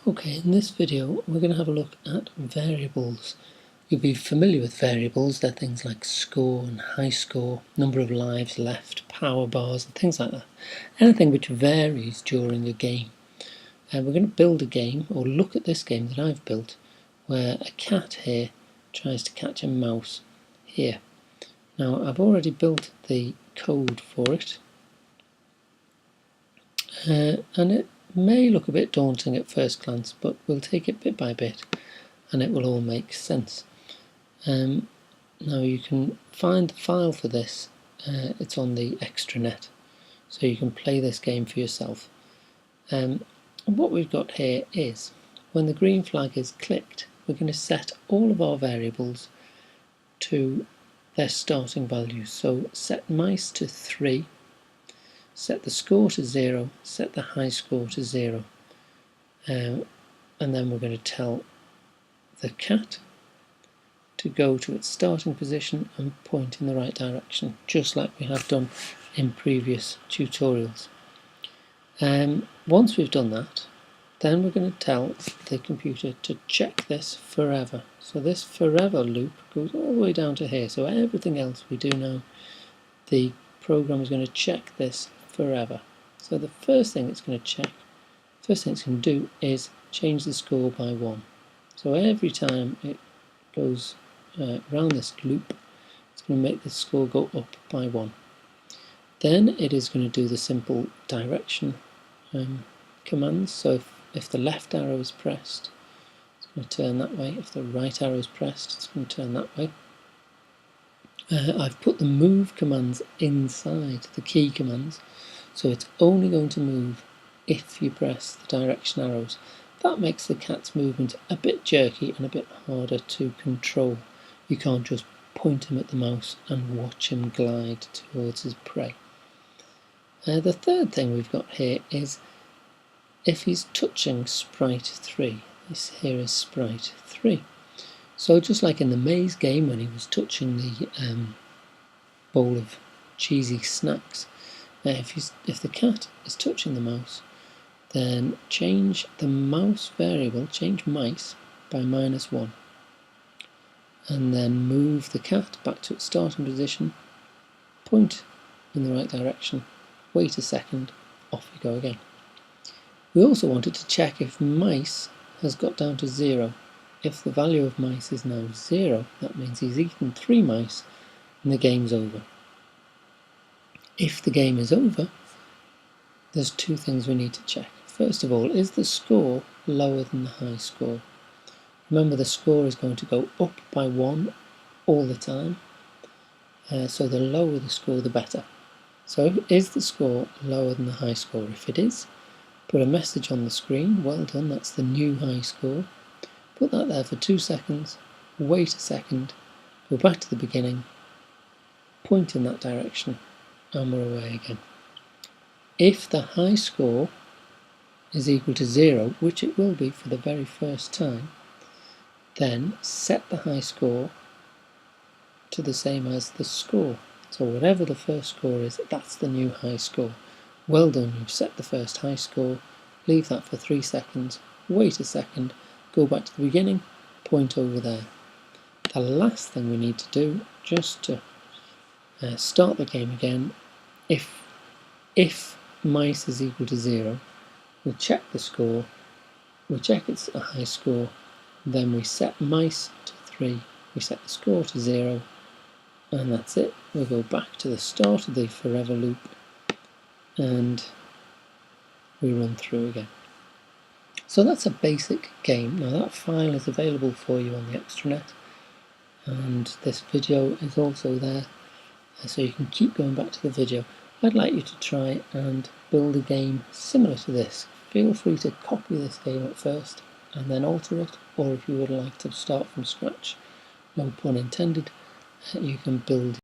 Okay, in this video we're going to have a look at variables. You'll be familiar with variables. They're things like score and high score, number of lives left, power bars and things like that. Anything which varies during a game. And we're going to build a game, or look at this game that I've built, where a cat here tries to catch a mouse here. Now I've already built the code for it, and it may look a bit daunting at first glance, but we'll take it bit by bit and it will all make sense. Now you can find the file for this, it's on the extranet, so you can play this game for yourself. And what we've got here is, when the green flag is clicked, we're going to set all of our variables to their starting values. So set mice to 3, set the score to 0, set the high score to 0, and then we're going to tell the cat to go to its starting position and point in the right direction, just like we have done in previous tutorials. Once we've done that, then we're going to tell the computer to check this forever. So this forever loop goes all the way down to here, so everything else we do now, the program is going to check this forever. So the first thing it's going to check, first thing it's going to do is change the score by 1. So every time it goes around this loop, it's going to make the score go up by 1. Then it is going to do the simple direction commands. So if the left arrow is pressed, it's going to turn that way. If the right arrow is pressed, it's going to turn that way. I've put the move commands inside the key commands, so it's only going to move if you press the direction arrows. That makes the cat's movement a bit jerky and a bit harder to control. You can't just point him at the mouse and watch him glide towards his prey. The third thing we've got here is if he's touching sprite 3. This here is sprite 3. So just like in the maze game when he was touching the bowl of cheesy snacks, if the cat is touching the mouse, then change the mouse variable, change mice by -1, and then move the cat back to its starting position, point in the right direction, wait a second, off you go again. We also wanted to check if mice has got down to 0. If the value of mice is now 0, that means he's eaten 3 mice and the game's over. If the game is over, there's 2 things we need to check. First of all, is the score lower than the high score? Remember, the score is going to go up by 1 all the time, so the lower the score the better. So is the score lower than the high score? If it is, put a message on the screen, well done, that's the new high score. Put that there for 2 seconds, wait a second, go back to the beginning, point in that direction, and we're away again. If the high score is equal to 0, which it will be for the very first time, then set the high score to the same as the score. So whatever the first score is, that's the new high score. Well done, you've set the first high score, leave that for 3 seconds, wait a second, go back to the beginning, point over there. The last thing we need to do, just to start the game again, if mice is equal to 0, we check the score, we check it's a high score, then we set mice to 3, we set the score to 0, and that's it. We go back to the start of the forever loop and we run through again. So that's a basic game. Now that file is available for you on the extranet, and this video is also there, so you can keep going back to the video. I'd like you to try and build a game similar to this. Feel free to copy this game at first and then alter it, or if you would like to start from scratch, no pun intended, you can build